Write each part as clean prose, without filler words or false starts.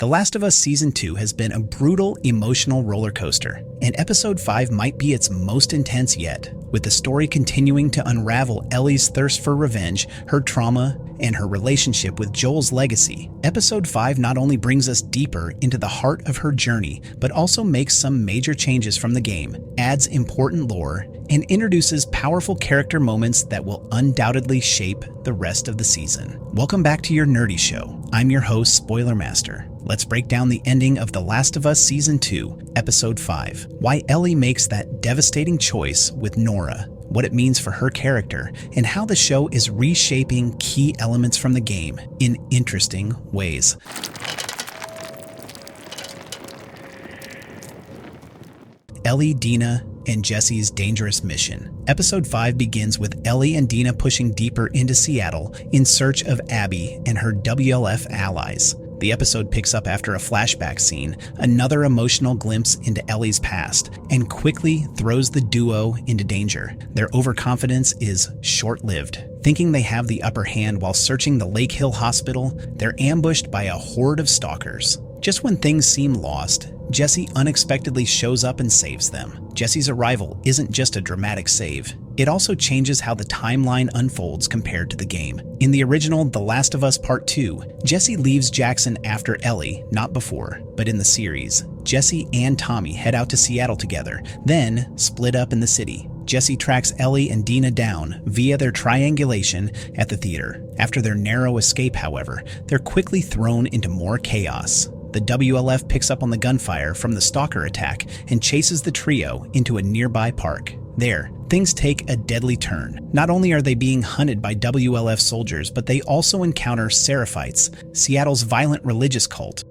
The Last of Us Season 2 has been a brutal, emotional roller coaster, and Episode 5 might be its most intense yet, with the story continuing to unravel Ellie's thirst for revenge, her trauma, and her relationship with Joel's legacy. Episode 5 not only brings us deeper into the heart of her journey, but also makes some major changes from the game, adds important lore, and introduces powerful character moments that will undoubtedly shape the rest of the season. Welcome back to your nerdy show. I'm your host, Spoiler Master. Let's break down the ending of The Last of Us Season 2, Episode 5, why Ellie makes that devastating choice with Nora, what it means for her character, and how the show is reshaping key elements from the game in interesting ways. Ellie, Dina, and Jesse's dangerous mission. Episode 5 begins with Ellie and Dina pushing deeper into Seattle in search of Abby and her WLF allies. The episode picks up after a flashback scene, another emotional glimpse into Ellie's past, and quickly throws the duo into danger. Their overconfidence is short-lived. Thinking they have the upper hand while searching the Lake Hill Hospital, they're ambushed by a horde of stalkers. Just when things seem lost, Jesse unexpectedly shows up and saves them. Jesse's arrival isn't just a dramatic save. It also changes how the timeline unfolds compared to the game. In the original The Last of Us Part 2, Jesse leaves Jackson after Ellie, not before. But in the series, Jesse and Tommy head out to Seattle together, then split up in the city. Jesse tracks Ellie and Dina down via their triangulation at the theater. After their narrow escape, however, they're quickly thrown into more chaos. The WLF picks up on the gunfire from the stalker attack and chases the trio into a nearby park. There, things take a deadly turn. Not only are they being hunted by WLF soldiers, but they also encounter Seraphites, Seattle's violent religious cult.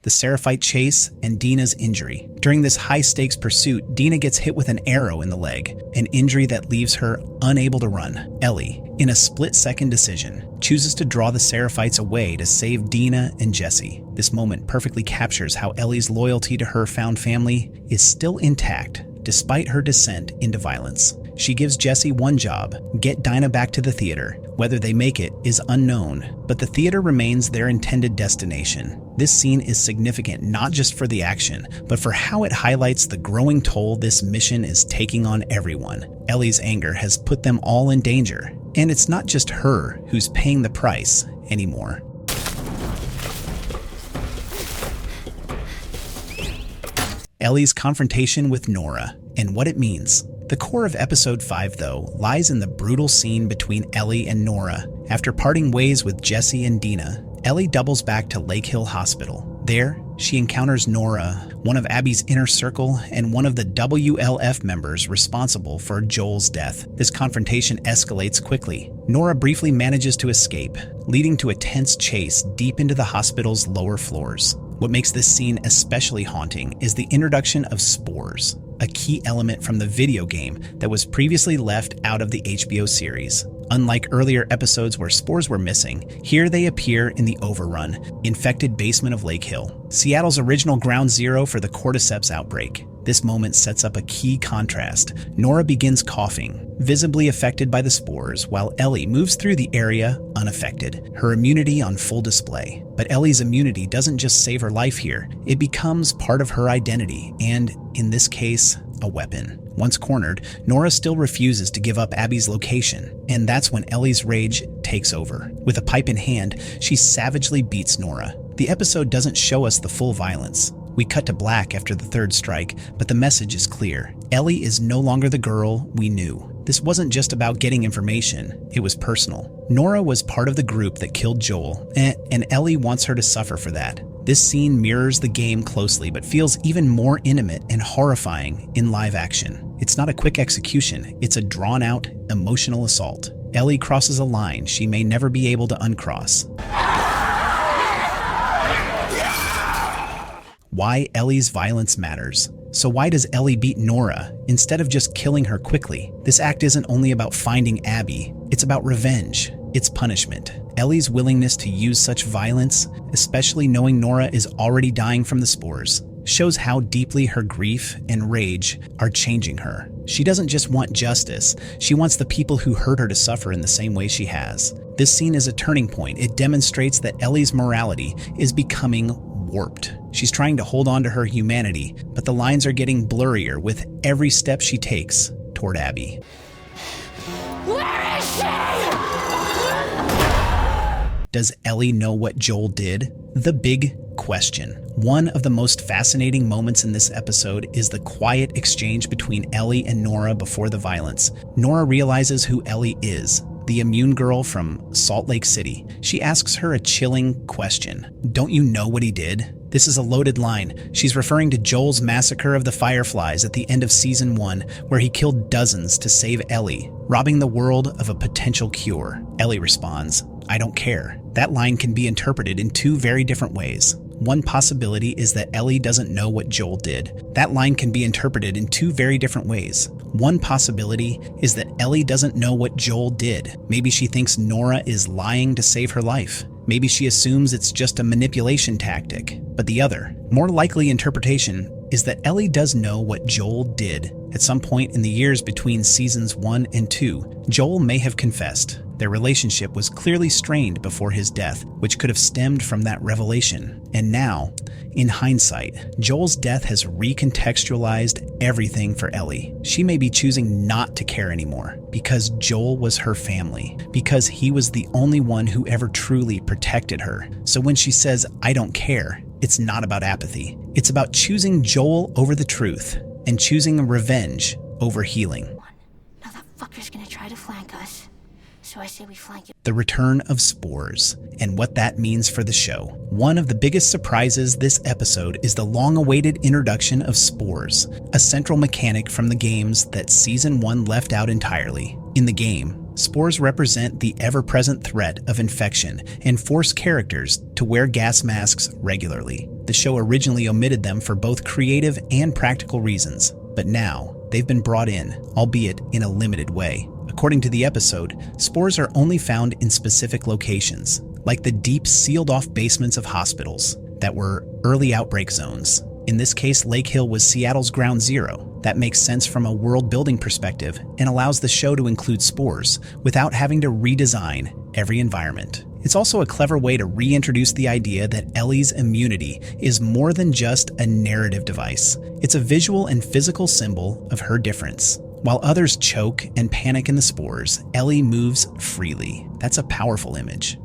The Seraphite chase, and Dina's injury. During this high-stakes pursuit, Dina gets hit with an arrow in the leg, an injury that leaves her unable to run. Ellie, in a split-second decision, chooses to draw the Seraphites away to save Dina and Jesse. This moment perfectly captures how Ellie's loyalty to her found family is still intact, despite her descent into violence. She gives Jesse one job: get Dinah back to the theater. Whether they make it is unknown, but the theater remains their intended destination. This scene is significant not just for the action, but for how it highlights the growing toll this mission is taking on everyone. Ellie's anger has put them all in danger, and it's not just her who's paying the price anymore. Ellie's confrontation with Nora and what it means. The core of Episode 5, though, lies in the brutal scene between Ellie and Nora. After parting ways with Jesse and Dina, Ellie doubles back to Lake Hill Hospital. There, she encounters Nora, one of Abby's inner circle and one of the WLF members responsible for Joel's death. This confrontation escalates quickly. Nora briefly manages to escape, leading to a tense chase deep into the hospital's lower floors. What makes this scene especially haunting is the introduction of spores, a key element from the video game that was previously left out of the HBO series. Unlike earlier episodes where spores were missing, here they appear in the Overrun, infected basement of Lake Hill, Seattle's original ground zero for the cordyceps outbreak. This moment sets up a key contrast. Nora begins coughing, visibly affected by the spores, while Ellie moves through the area unaffected, her immunity on full display. But Ellie's immunity doesn't just save her life here, it becomes part of her identity, and, in this case, a weapon. Once cornered, Nora still refuses to give up Abby's location, and that's when Ellie's rage takes over. With a pipe in hand, she savagely beats Nora. The episode doesn't show us the full violence. We cut to black after the third strike, but the message is clear. Ellie is no longer the girl we knew. This wasn't just about getting information, it was personal. Nora was part of the group that killed Joel, and Ellie wants her to suffer for that. This scene mirrors the game closely, but feels even more intimate and horrifying in live action. It's not a quick execution, it's a drawn-out, emotional assault. Ellie crosses a line she may never be able to uncross. Why Ellie's violence matters. So why does Ellie beat Nora instead of just killing her quickly? This act isn't only about finding Abby, it's about revenge. It's punishment. Ellie's willingness to use such violence, especially knowing Nora is already dying from the spores, shows how deeply her grief and rage are changing her. She doesn't just want justice, she wants the people who hurt her to suffer in the same way she has. This scene is a turning point. It demonstrates that Ellie's morality is becoming warped. She's trying to hold on to her humanity, but the lines are getting blurrier with every step she takes toward Abby. Where is she? Does Ellie know what Joel did? The big question. One of the most fascinating moments in this episode is the quiet exchange between Ellie and Nora before the violence. Nora realizes who Ellie is, the immune girl from Salt Lake City. She asks her a chilling question. Don't you know what he did? This is a loaded line. She's referring to Joel's massacre of the Fireflies at the end of season 1, where he killed dozens to save Ellie, robbing the world of a potential cure. Ellie responds, "I don't care." That line can be interpreted in two very different ways. One possibility is that Ellie doesn't know what Joel did. That line can be interpreted in two very different ways. One possibility is that Ellie doesn't know what Joel did. Maybe she thinks Nora is lying to save her life. Maybe she assumes it's just a manipulation tactic. But the other, more likely interpretation is that Ellie does know what Joel did. At some point in the years between seasons 1 and 2, Joel may have confessed. Their relationship was clearly strained before his death, which could have stemmed from that revelation. And now, in hindsight, Joel's death has recontextualized everything for Ellie. She may be choosing not to care anymore because Joel was her family, because he was the only one who ever truly protected her. So when she says, "I don't care," it's not about apathy. It's about choosing Joel over the truth and choosing revenge over healing. Now that fucker's gonna try to flank us. So I say we flank him. The return of Spores, and what that means for the show. One of the biggest surprises this episode is the long-awaited introduction of Spores, a central mechanic from the games that Season 1 left out entirely. In the game, Spores represent the ever-present threat of infection and force characters to wear gas masks regularly. The show originally omitted them for both creative and practical reasons, but now they've been brought in, albeit in a limited way. According to the episode, spores are only found in specific locations, like the deep sealed-off basements of hospitals that were early outbreak zones. In this case, Lake Hill was Seattle's ground zero. That makes sense from a world-building perspective and allows the show to include spores without having to redesign every environment. It's also a clever way to reintroduce the idea that Ellie's immunity is more than just a narrative device. It's a visual and physical symbol of her difference. While others choke and panic in the spores, Ellie moves freely. That's a powerful image.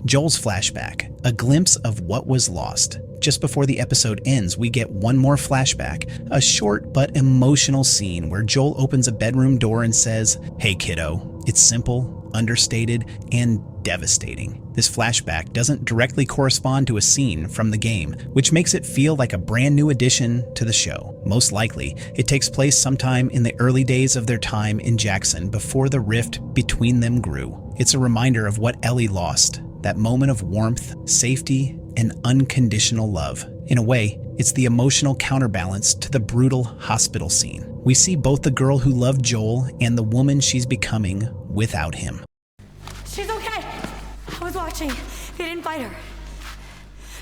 Joel's flashback, a glimpse of what was lost. Just before the episode ends, we get one more flashback, a short but emotional scene where Joel opens a bedroom door and says, "Hey kiddo." It's simple, understated, and devastating. This flashback doesn't directly correspond to a scene from the game, which makes it feel like a brand new addition to the show. Most likely, it takes place sometime in the early days of their time in Jackson before the rift between them grew. It's a reminder of what Ellie lost, that moment of warmth, safety, and unconditional love. In a way, it's the emotional counterbalance to the brutal hospital scene. We see both the girl who loved Joel and the woman she's becoming without him. She's okay. I was watching. They didn't fight her.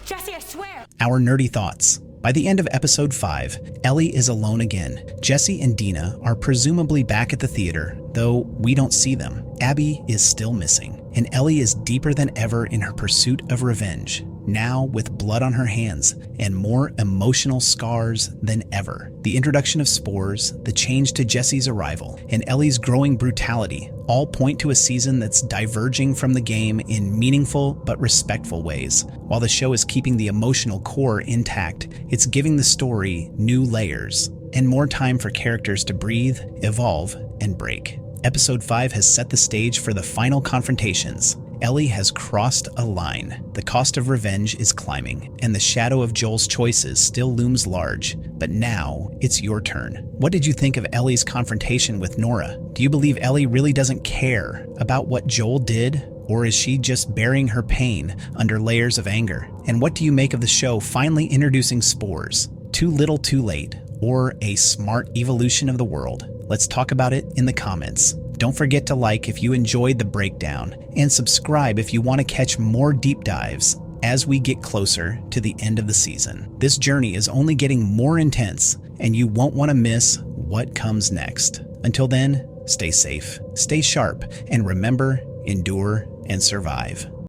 Jesse, I swear. Our nerdy thoughts. By the end of episode 5, Ellie is alone again. Jesse and Dina are presumably back at the theater, though we don't see them. Abby is still missing, and Ellie is deeper than ever in her pursuit of revenge, now with blood on her hands and more emotional scars than ever. The introduction of Spores, the change to Jesse's arrival, and Ellie's growing brutality all point to a season that's diverging from the game in meaningful but respectful ways. While the show is keeping the emotional core intact, it's giving the story new layers and more time for characters to breathe, evolve, and break. Episode 5 has set the stage for the final confrontations. Ellie has crossed a line. The cost of revenge is climbing, and the shadow of Joel's choices still looms large. But now, it's your turn. What did you think of Ellie's confrontation with Nora? Do you believe Ellie really doesn't care about what Joel did? Or is she just burying her pain under layers of anger? And what do you make of the show finally introducing spores? Too little too late, or a smart evolution of the world? Let's talk about it in the comments. Don't forget to like if you enjoyed the breakdown, and subscribe if you want to catch more deep dives as we get closer to the end of the season. This journey is only getting more intense, and you won't want to miss what comes next. Until then, stay safe, stay sharp, and remember, endure and survive.